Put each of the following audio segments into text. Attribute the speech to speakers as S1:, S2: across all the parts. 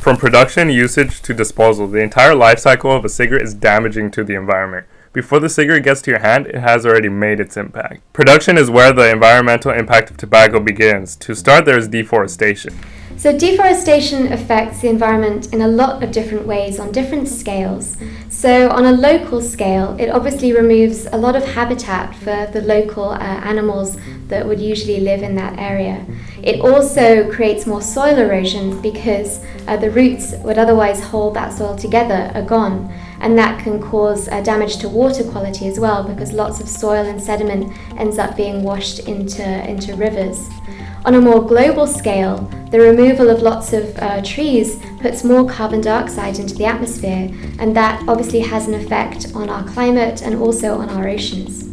S1: From production, usage, to disposal, the entire life cycle of a cigarette is damaging to the environment. Before the cigarette gets to your hand, it has already made its impact. Production is where the environmental impact of tobacco begins. To start, there is deforestation.
S2: So deforestation affects the environment in a lot of different ways on different scales. So on a local scale, it obviously removes a lot of habitat for the local animals that would usually live in that area. It also creates more soil erosion because the roots would otherwise hold that soil together are gone. And that can cause damage to water quality as well, because lots of soil and sediment ends up being washed into rivers. On a more global scale, the removal of lots of trees puts more carbon dioxide into the atmosphere, and that obviously has an effect on our climate and also on our oceans.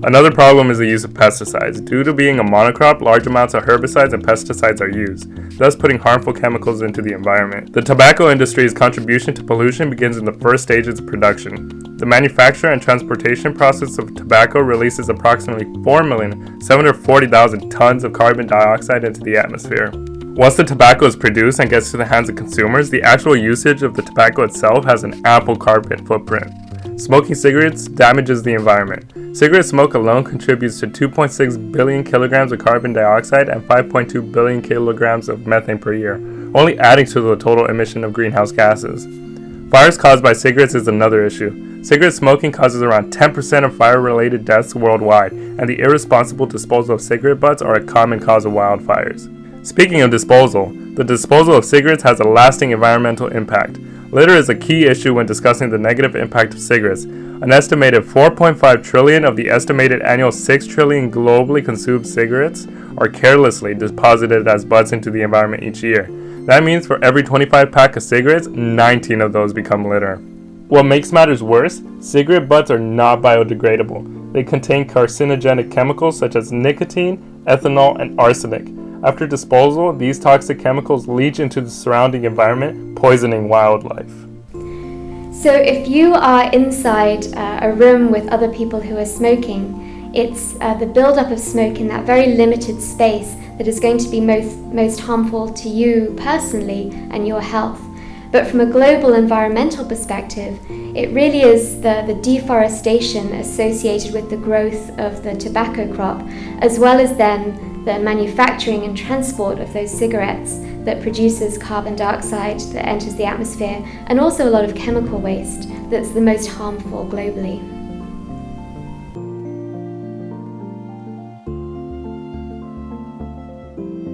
S1: Another problem is the use of pesticides. Due to being a monocrop, large amounts of herbicides and pesticides are used, thus putting harmful chemicals into the environment. The tobacco industry's contribution to pollution begins in the first stages of production. The manufacture and transportation process of tobacco releases approximately 4,740,000 tons of carbon dioxide into the atmosphere. Once the tobacco is produced and gets to the hands of consumers, the actual usage of the tobacco itself has an ample carbon footprint. Smoking cigarettes damages the environment. Cigarette smoke alone contributes to 2.6 billion kilograms of carbon dioxide and 5.2 billion kilograms of methane per year, only adding to the total emission of greenhouse gases. Fires caused by cigarettes is another issue. Cigarette smoking causes around 10% of fire-related deaths worldwide, and the irresponsible disposal of cigarette butts are a common cause of wildfires. Speaking of disposal, the disposal of cigarettes has a lasting environmental impact. Litter is a key issue when discussing the negative impact of cigarettes. An estimated 4.5 trillion of the estimated annual 6 trillion globally consumed cigarettes are carelessly deposited as butts into the environment each year. That means for every 25 pack of cigarettes, 19 of those become litter. What makes matters worse, cigarette butts are not biodegradable. They contain carcinogenic chemicals such as nicotine, ethanol, and arsenic. After disposal, these toxic chemicals leach into the surrounding environment, poisoning wildlife.
S2: So if you are inside a room with other people who are smoking, it's the buildup of smoke in that very limited space that is going to be most harmful to you personally and your health. But from a global environmental perspective, it really is the deforestation associated with the growth of the tobacco crop, as well as then the manufacturing and transport of those cigarettes that produces carbon dioxide that enters the atmosphere, and also a lot of chemical waste that's the most harmful globally.